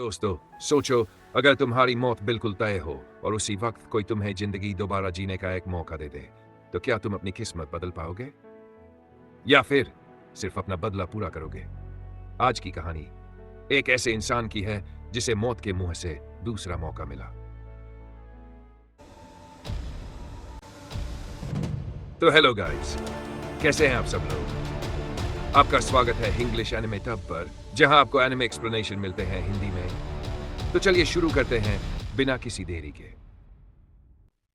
दोस्तों, सोचो अगर तुम्हारी मौत बिल्कुल तय हो और उसी वक्त कोई तुम्हें जिंदगी दोबारा जीने का एक मौका दे दे, तो क्या तुम अपनी किस्मत बदल पाओगे या फिर सिर्फ अपना बदला पूरा करोगे? आज की कहानी एक ऐसे इंसान की है जिसे मौत के मुंह से दूसरा मौका मिला। तो हेलो गाइस, कैसे हैं आप सब लोग? आपका स्वागत है इंग्लिश एनिमे टब पर, जहां आपको एनिमे एक्सप्लेनेशन मिलते हैं हिंदी में। तो चलिए शुरू करते हैं बिना किसी देरी के।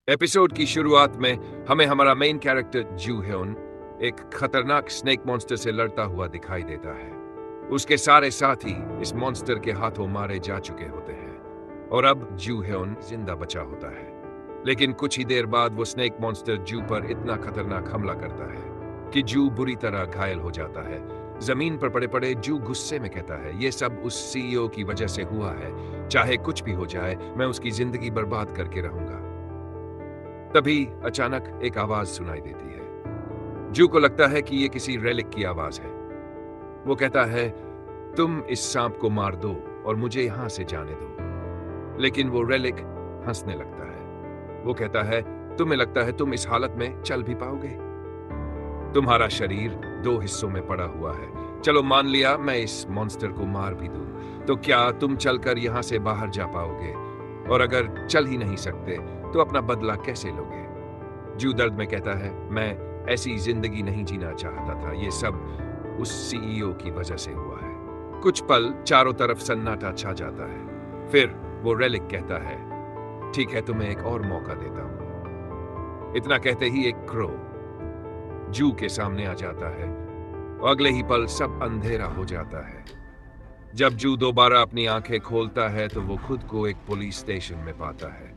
एपिसोड की शुरुआत में हमें हमारा मेन कैरेक्टर जू ह्योन एक खतरनाक स्नेक मॉन्स्टर से लड़ता हुआ दिखाई देता है। उसके सारे साथी इस मॉन्स्टर के हाथों मारे जा चुके होते हैं और अब जू ह्योन जिंदा बचा होता है। लेकिन कुछ ही देर बाद वो स्नेक मॉन्स्टर जू पर इतना खतरनाक हमला करता है कि जू बुरी तरह घायल हो जाता है। जमीन पर पड़े पड़े जू गुस्से में कहता है, ये सब उस सीईओ की वजह से हुआ है। चाहे कुछ भी हो जाए, मैं उसकी जिंदगी बर्बाद करके रहूंगा। तभी अचानक एक आवाज सुनाई देती है। जू को लगता है कि ये किसी रेलिक की आवाज है। वो कहता है, तुम इस सांप को मार दो और मुझे यहां से जाने दो। लेकिन वो रेलिक हंसने लगता है। वो कहता है, तुम्हें लगता है तुम इस हालत में चल भी पाओगे? तुम्हारा शरीर 2 हिस्सों में पड़ा हुआ है। चलो मान लिया मैं इस मॉन्स्टर को मार भी दूं, तो क्या तुम चलकर यहां से बाहर जा पाओगे? और अगर चल ही नहीं सकते तो अपना बदला कैसे लोगे? जू दर्द में कहता है, मैं ऐसी जिंदगी नहीं जीना चाहता था। ये सब उस सीईओ की वजह से हुआ है। कुछ पल चारों तरफ सन्नाटा छा जाता है। फिर वो रेलिक कहता है, ठीक है, तुम्हें एक और मौका देता हूं। इतना कहते ही एक क्रो जू के सामने आ जाता है और अगले ही पल सब अंधेरा हो जाता है। जब जू दोबारा अपनी आंखें खोलता है तो वो खुद को एक पुलिस स्टेशन में पाता है।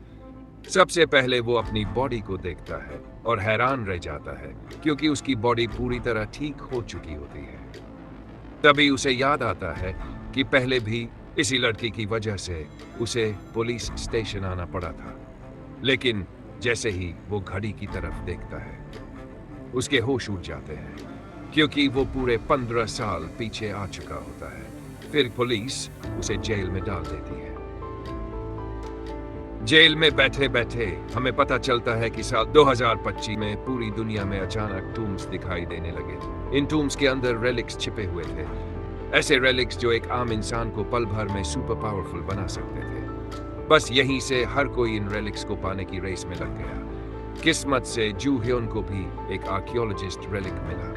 सबसे पहले वो अपनी बॉडी को देखता है और हैरान रह जाता है क्योंकि उसकी बॉडी पूरी तरह ठीक हो चुकी होती है। तभी उसे याद आता है कि पहले भी इसी लड़की की वजह से उसे पुलिस स्टेशन आना पड़ा था। लेकिन जैसे ही वो घड़ी की तरफ देखता है, उसके होश उड़ जाते हैं क्योंकि वो पूरे 15 साल पीछे आ चुका होता है। फिर पुलिस उसे जेल में डाल देती है। जेल में बैठे बैठे हमें पता चलता है कि साल 2025 में पूरी दुनिया में अचानक टूम्स दिखाई देने लगे। इन टूम्स के अंदर रेलिक्स छिपे हुए थे। ऐसे रेलिक्स जो एक आम इंसान को पल भर में सुपर पावरफुल बना सकते थे। बस यहीं से हर कोई इन रेलिक्स को पाने की रेस में लग गया। किस्मत से जू ह्योन को भी एक आर्कियोलॉजिस्ट रेलिक मिला।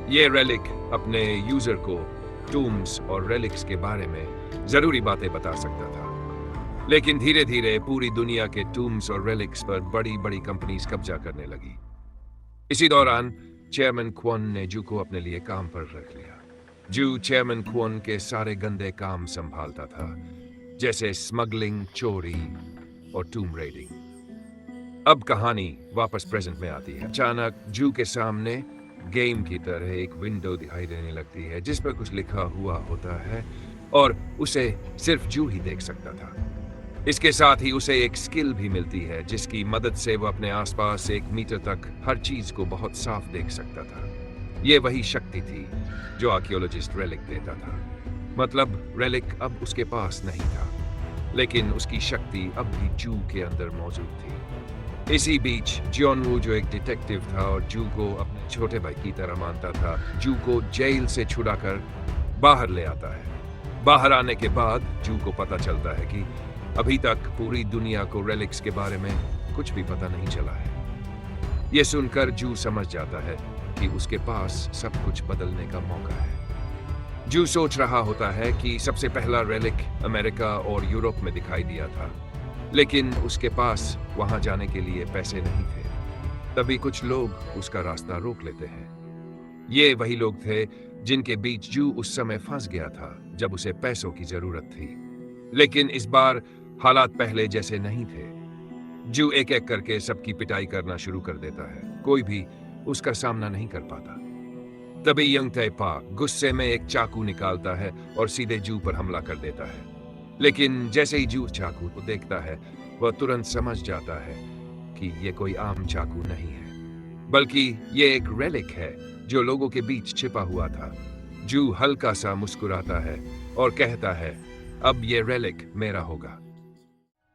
ये रेलिक अपने यूजर को टूम्स और रेलिक्स के बारे में जरूरी बातें बता सकता था। लेकिन धीरे धीरे पूरी दुनिया के टूम्स और रेलिक्स पर बड़ी बड़ी कंपनीज कब्जा करने लगी। इसी दौरान चेयरमैन क्वन ने जू को अपने लिए काम पर रख लिया। जू चेयरमैन क्वन के सारे गंदे काम संभालता था, जैसे स्मगलिंग, चोरी और टूम रेडिंग। अब कहानी वापस प्रेजेंट में आती है। अचानक जू के सामने गेम की तरह एक विंडो दिखाई देने लगती है जिस पर कुछ लिखा हुआ होता है और उसे सिर्फ जू ही देख सकता था। इसके साथ ही उसे एक स्किल भी मिलती है जिसकी मदद से वो अपने आसपास 1 मीटर तक हर चीज को बहुत साफ देख सकता था। ये वही शक्ति थी जो आर्कियोलॉजिस्ट रेलिक देता था। मतलब रेलिक अब उसके पास नहीं था, लेकिन उसकी शक्ति अब भी जू के अंदर मौजूद थी। इसी बीच जॉन वू, जो एक डिटेक्टिव था और जू को अपने छोटे भाई की तरह मानता था, जू को जेल से छुड़ाकर बाहर ले आता है। बाहर आने के बाद जू को पता चलता है कि अभी तक पूरी दुनिया को रेलिक्स के बारे में कुछ भी पता नहीं चला है। यह सुनकर जू समझ जाता है कि उसके पास सब कुछ बदलने का मौका है। जू सोच रहा होता है कि सबसे पहला रेलिक अमेरिका और यूरोप में दिखाई दिया था, लेकिन उसके पास वहां जाने के लिए पैसे नहीं थे। तभी कुछ लोग उसका रास्ता रोक लेते हैं। ये वही लोग थे जिनके बीच जू उस समय फंस गया था जब उसे पैसों की जरूरत थी। लेकिन इस बार हालात पहले जैसे नहीं थे। जू एक एक करके सबकी पिटाई करना शुरू कर देता है। कोई भी उसका सामना नहीं कर पाता। तभी यंग तैपा गुस्से में एक चाकू निकालता है और सीधे जू पर हमला कर देता है। लेकिन जैसे ही जू चाकू को देखता है, वह तुरंत समझ जाता है कि यह कोई आम चाकू नहीं है, बल्कि ये एक रेलिक है जो लोगों के बीच छिपा हुआ था। जू हल्का सा मुस्कुराता है और कहता है, अब ये रेलिक मेरा होगा।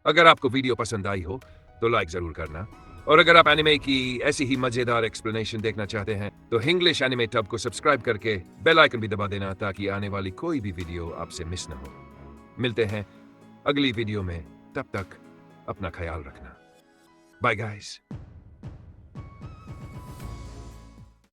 अगर आपको वीडियो पसंद आई हो तो लाइक जरूर करना, और अगर आप एनिमे की ऐसी ही मजेदार एक्सप्लेनेशन देखना चाहते हैं तो इंग्लिश एनिमे टब को सब्सक्राइब करके बेल आइकन भी दबा देना ताकि आने वाली कोई भी वीडियो आपसे मिस ना हो। मिलते हैं अगली वीडियो में, तब तक अपना ख्याल रखना। Bye guys.